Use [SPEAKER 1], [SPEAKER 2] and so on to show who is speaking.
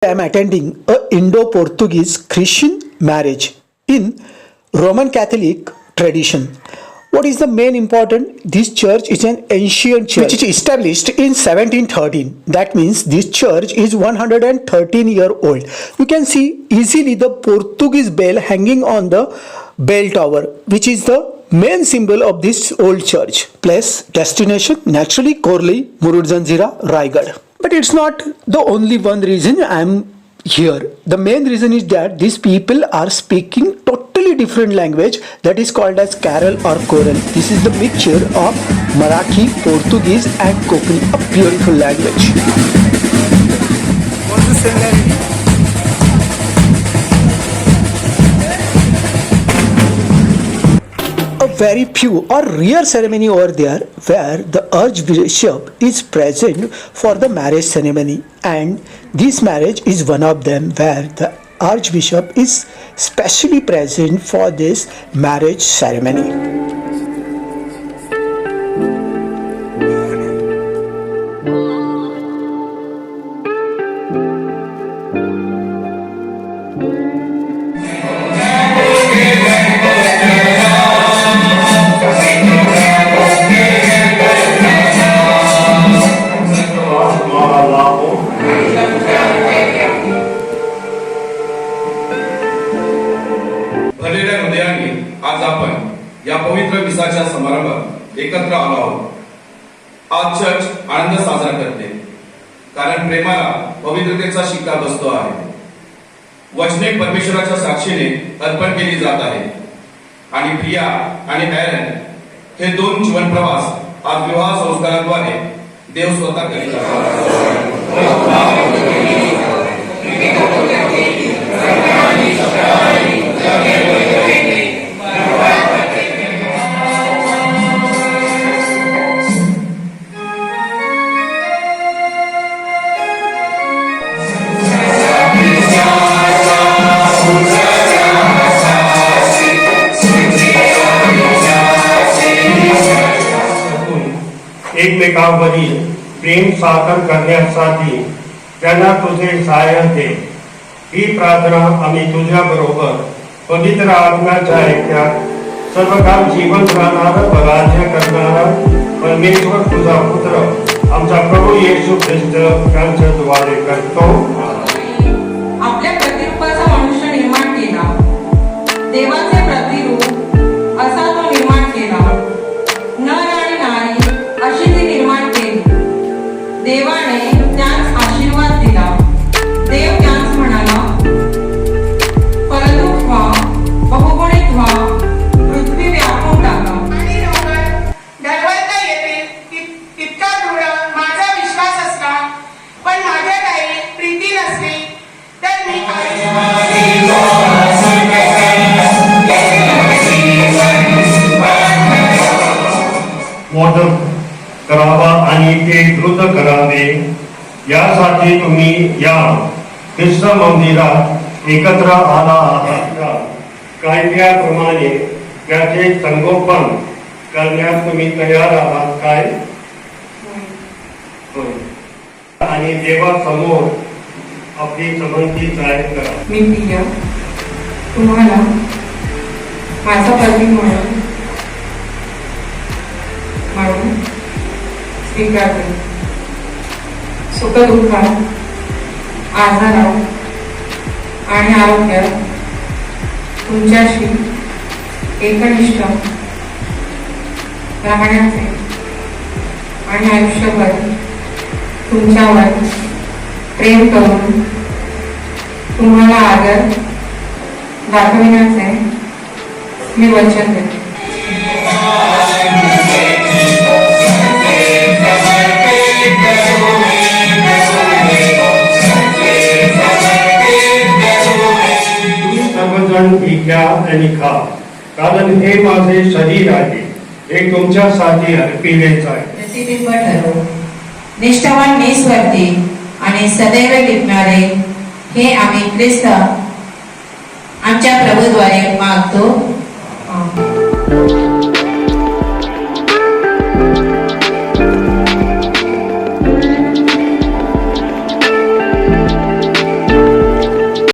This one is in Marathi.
[SPEAKER 1] I am attending a Indo-Portuguese Christian marriage in Roman Catholic tradition. What is the main important? This church is an ancient church which is established in 1713. That means this church is 113-year old. You can see easily the Portuguese bell hanging on the bell tower, which is the main symbol of this old church. Place, destination, naturally Korli, Murud-Zanjira, Raigad. But it's not the only one reason I am here. The main reason is that these people are speaking totally different language that is called as Carol or Choral. This is the mixture of Marathi, Portuguese and Konkani, a beautiful language.
[SPEAKER 2] What's the similarity?
[SPEAKER 1] A very few or rare ceremony over there where the archbishop is present for the marriage ceremony, and this marriage is one of them where the archbishop is specially present for this marriage ceremony.
[SPEAKER 3] भरलेल्या हृदयाने आज आपण या पवित्र विसाच्या समारंभात एकत्र आलो आहोत. आज चर्च आनंद साजरा करते कारण प्रेमाला पवित्रतेचा शिक्का बसतो आहे. वचने परमेश्वराच्या साक्षीने अर्पण केली जात आहे आणि प्रिया आणि ॲरन हे दोन जीवन प्रवास आज विवाह संस्काराद्वारे देव स्वतः करीत आहे.
[SPEAKER 4] एकमेकांवरील प्रेम साखर करण्यासाठी त्यांना तुझे सहाय्य दे. ही प्रार्थना आम्ही तुझ्या बरोबर पवित्र आत्म्याच्या ऐक्यात सर्वकाळ जीवन राहणारा राज्य करणारा परमेश्वर तुझा पुत्र आमचा प्रभू येशू ख्रिस्त यांच्या द्वारे करतो.
[SPEAKER 5] आपल्या प्रतिरूपाचा मनुष्य निर्माण केला. देवाचे प्रतिरूप असा तो निर्माण केला. नर आणि नारी अशी ती निर्माण केली. देवाने त्यास आशीर्वाद दिला. देव त्यास म्हणाला, फलद्रूप व्हा, बहुगुणित व्हा, पृथ्वी व्यापून टाका.
[SPEAKER 6] आणि ढळवळता येते तितका दृढ माझा विश्वास असला, पण माझ्या काही प्रीती नसली तर मी
[SPEAKER 4] मोदक करावा आणि ते द्रुत करावे यासाठी तुम्ही या ख्रिस्त मंदिरात एकत्र आला आहात. कायद्याप्रमाणे त्याचे संगोपन करण्यास तुम्ही तयार आहात काय? आणि देवासमोर आपली संबंधी जाहीर करा.
[SPEAKER 5] मी प्रिया तुम्हाला माझा पती म्हणून स्वीकारते. सुखदुःखात, आजारात आणि आरोग्यात तुमच्याशी एकनिष्ठ राहण्याचे आणि आयुष्यभर तुमच्यावर प्रेम करून तुम्हाला आदर दाखविण्याचे मी वचन देते.
[SPEAKER 4] घ्या आणि खा, कारण हे माझे शरीर आहे, हे तुमच्यासाठी अर्पिलेच आहे.
[SPEAKER 7] प्रतिबिंब ठरवू. निष्ठावान निस्वार्थी आणि सदैव टिकणारे हे आम्ही ख्रिस्त आमच्या प्रभूद्वारे मागतो.